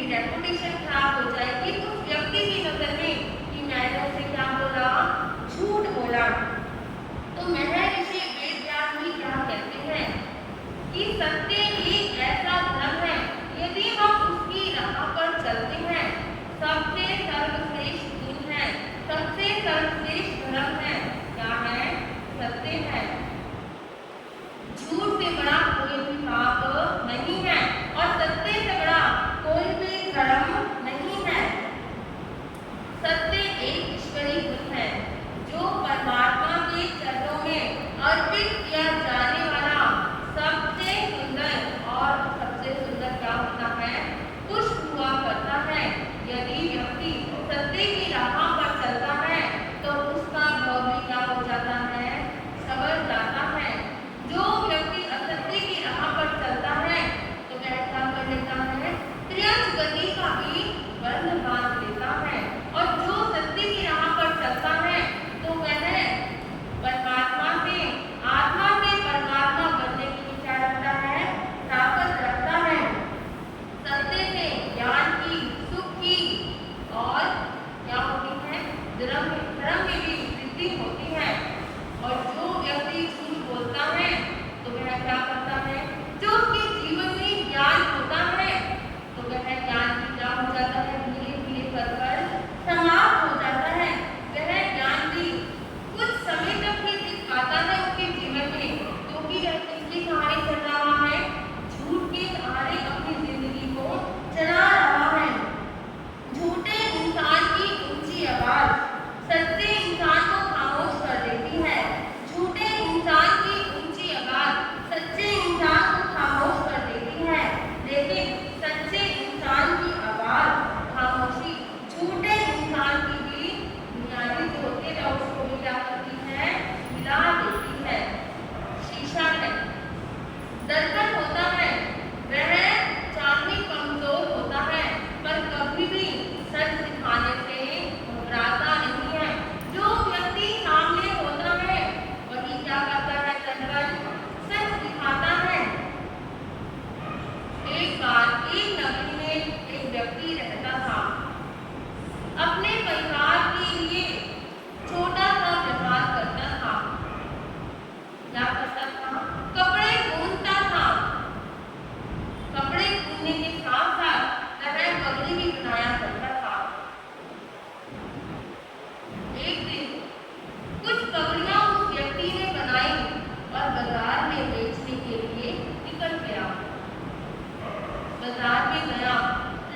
Reputation खराब हो जाएगी तो व्यक्ति की नजर में कि मैंने उसे क्या बोला, झूठ बोला। धर्म में भी वृद्धि होती है। और जो व्यक्ति झूठ बोलता है तो वह क्या करता है, जो उसके जीवन में ज्ञान होता है तो वह ज्ञान भी क्या हो जाता है, धीरे धीरे कर समाप्त हो जाता है। वह ज्ञान भी कुछ समय तक ही टिक पाता है उसके जीवन में, क्योंकि वह किसके सहारे चल रहा है, झूठ के सहारे अपनी जिंदगी को चला रहा है। झूठे इंसान की ऊंची आवाज सच्चे इंसान को खामोश कर देती है। झूठे इंसान की ऊंची आवाज सच्चे इंसान को खामोश कर देती है, लेकिन सच्चे इंसान की आवाज खामोशी झूठे इंसान की भी बुनियादी जो होती है उसको भी क्या करती है, हिला देती है। शीशा है, दर्पण होता है, वह चाहे कमजोर होता है पर कभी भी सच दिखाने से घबराता नहीं है। जो व्यक्ति सामने होता है वही क्या करता है, दर्पण सच दिखाता है। एक बार एक नगरी में एक व्यक्ति रहता था। अपने परिवार के लिए छोटा सा व्यापार करता था। क्या करता था, कपड़े बुनता था। कपड़े बुनने के साथ साथ वह पगड़ी भी बनाया करता था। एक दिन कुछ पगड़ियां उस व्यक्ति ने बनाई और बाजार में बेचने के लिए निकल गया। बाजार में गया,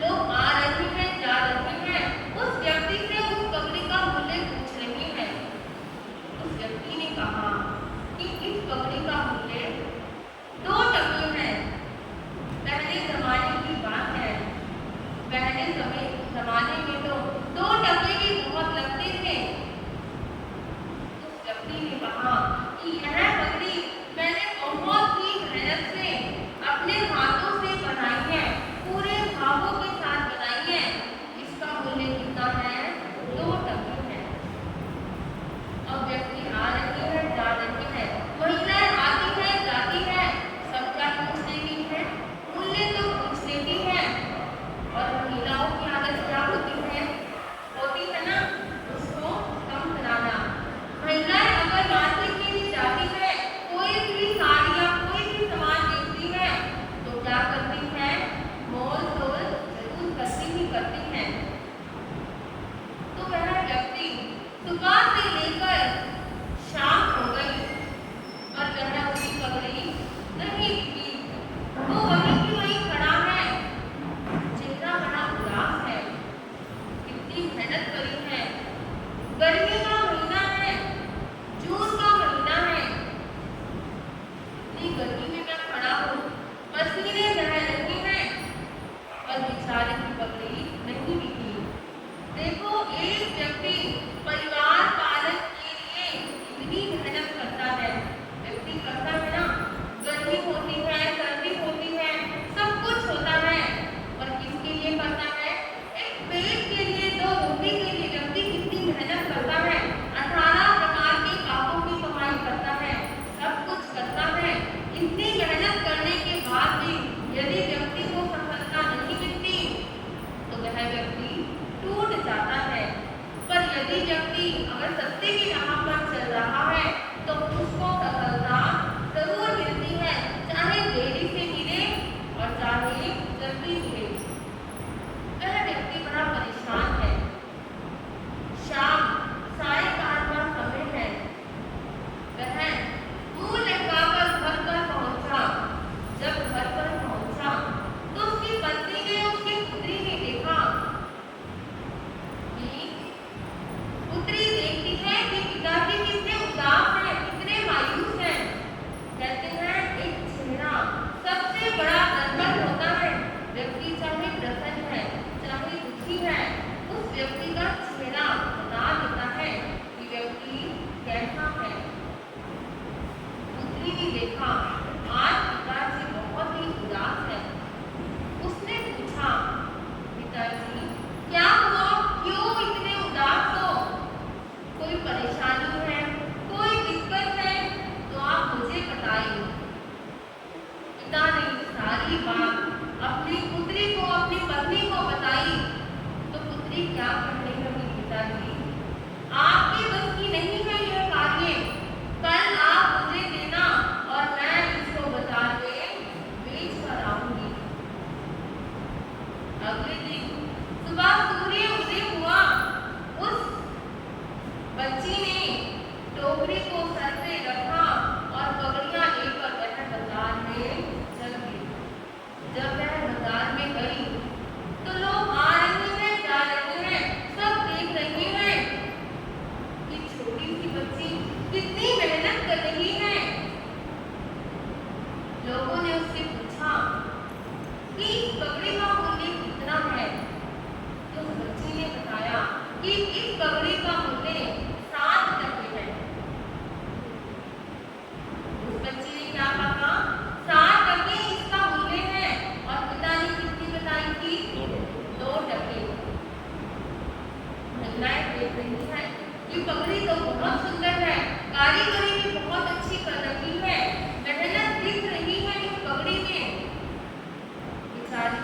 लोग आ रहे हैं, जा रहे हैं, उस व्यक्ति से उस पगड़ी का मूल्य पूछ रहे हैं। उस व्यक्ति ने कहा कि इस पगड़ी का मूल्य 2 टके है। पहले जमाने की बात है, पहले जमाने में तो 2 टके भी बहुत लगते थे। उस व्यक्ति ने कहा कि यह पगड़ी मैंने बहुत ही मेहनत से अपने हाथों से बनाई है, पूरे भावों के साथ बनाई है। इसका मूल्य कितना है, 2 टके है। अब व्यक्ति आ रहे हैं, जा रहे हैं, महिलाएं आती है, जाती है, सब क्या पूछ लेती है, मूल्य तो पूछ लेती है। और महिलाओं की आदत क्या होती है ना, उसको कम कराना। महिलाएं अगर मार्केट में भी जाती है, कोई भी साड़ियाँ कोई भी सामान देखती है तो क्या करती है, मोल तोल जरूर करती ही करती है। तो वह व्यक्ति सुबह से लेकर शाम हो गई और वह उसकी पगड़ी नहीं दिखी। वो वहीं की वहीं खड़ा है, चेहरा बड़ा उदास है। कितनी मेहनत करी है, गर्मी का महीना है, जून का महीना है, इतनी गर्मी में मैं खड़ा हूँ, पसीने बह रहे हैं और बेचारे की पगड़ी नहीं दिखी। देखो, एक व्यक्ति परिवार पालन के लिए इतनी मेहनत करता है, व्यक्ति करता है ना, गर्मी होती है, सर्दी होती है, सब कुछ होता है, और किसके लिए करता है, एक पेट के लिए, 2 रोटी के लिए व्यक्ति कितनी मेहनत करता है, 18 प्रकार के पापों की कमाई करता है, सब कुछ करता है। इतनी मेहनत करने के बाद भी यदि व्यक्ति को सफलता नहीं मिलती तो वह व्यक्ति टूट जाता है। पर यदि व्यक्ति अगर सत्य की राह पर चल रहा है तो उसको सफलता जरूर मिलती है, चाहे देरी से मिले और चाहे जल्दी मिले। वह व्यक्ति बड़ा परेशान है। शाम सायंकाल का समय है। वह मुंह लटकाकर घर पर पहुंचा। जब घर पर पहुंचा तो उसकी पत्नी ने, उसकी पुत्री ने देखा कि पुत्री देखती है कि पिताजी कितने उदास हैं, कितने मायूस हैं। कहते हैं एक चेहरा सबसे बड़ा दर्पण होता है। व्यक्ति चाहे प्रसन्न है, चाहे दुखी है, उस व्यक्ति का चेहरा बता देता है कि व्यक्ति कैसा है। पुत्री ने देखा आज पिताजी बहुत ही उदास है। उसने पूछा, पिताजी क्या हुआ, क्यों इतने उदास हो, कोई परेशानी है, कोई दिक्कत है तो आप मुझे बताइए। पिता ने सारी बात अपनी पुत्री को, अपनी पत्नी को बताई तो पुत्री क्या कहने लगी, पिताजी आपकी लोहड़ी को सर पे रखा और पगड़ियां लेकर वह बाजार में चल गई। जब वह बाजार में गई तो लोग आ रहे हैं, जा रहे हैं, सब देख रहे हैं कि छोटी सी बच्ची कितनी मेहनत कर रही है। लोगों ने उससे पूछा कि इस पगड़ी का मूल्य कितना है। तो उस बच्ची ने बताया कि इस पगड़ी का मूल्य 7 टके है। उस बच्ची ने क्या कहा? 7 टके इसका मूल्य है। और पिता ने कितनी बताई थी? 2 टके। महिलाएं देख रही है कि पगड़ी तो बहुत सुंदर है, कारीगरी भी बहुत अच्छी कर रही है, मेहनत दिख रही है इस पगड़ी में। बेचारी